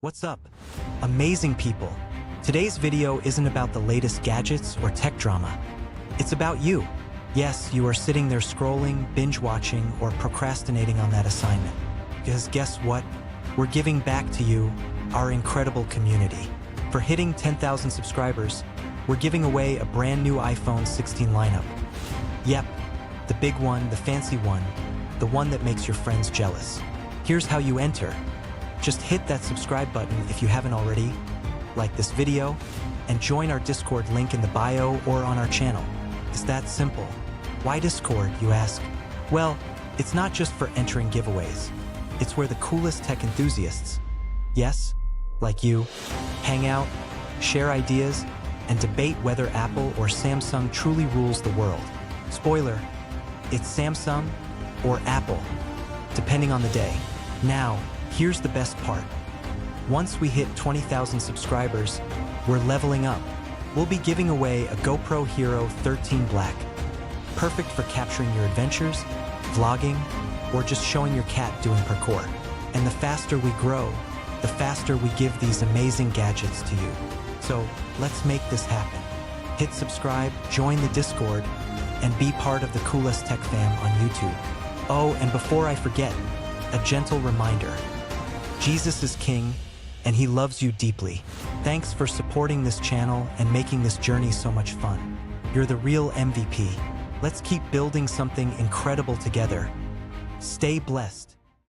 What's up, amazing people? Today's video isn't about the latest gadgets or tech drama. It's about you. Yes, you are sitting there scrolling, binge-watching, or procrastinating on that assignment. Because guess what? We're giving back to you, our incredible community. For hitting 10,000 subscribers, we're giving away a brand new iPhone 16 lineup. Yep, the big one, the fancy one, the one that makes your friends jealous. Here's how you enter. Just hit that subscribe button if you haven't already, like this video, and join our Discord link in the bio or on our channel. It's that simple. Why Discord, you ask? Well, it's not just for entering giveaways. It's where the coolest tech enthusiasts, yes, like you, hang out, share ideas, and debate whether Apple or Samsung truly rules the world. Spoiler, it's Samsung or Apple, depending on the day. Now, here's the best part. Once we hit 20,000 subscribers, we're leveling up. We'll be giving away a GoPro Hero 13 Black. Perfect for capturing your adventures, vlogging, or just showing your cat doing parkour. And the faster we grow, the faster we give these amazing gadgets to you. So let's make this happen. Hit subscribe, join the Discord, and be part of the coolest tech fam on YouTube. Oh, and before I forget, a gentle reminder. Jesus is King, and He loves you deeply. Thanks for supporting this channel and making this journey so much fun. You're the real MVP. Let's keep building something incredible together. Stay blessed.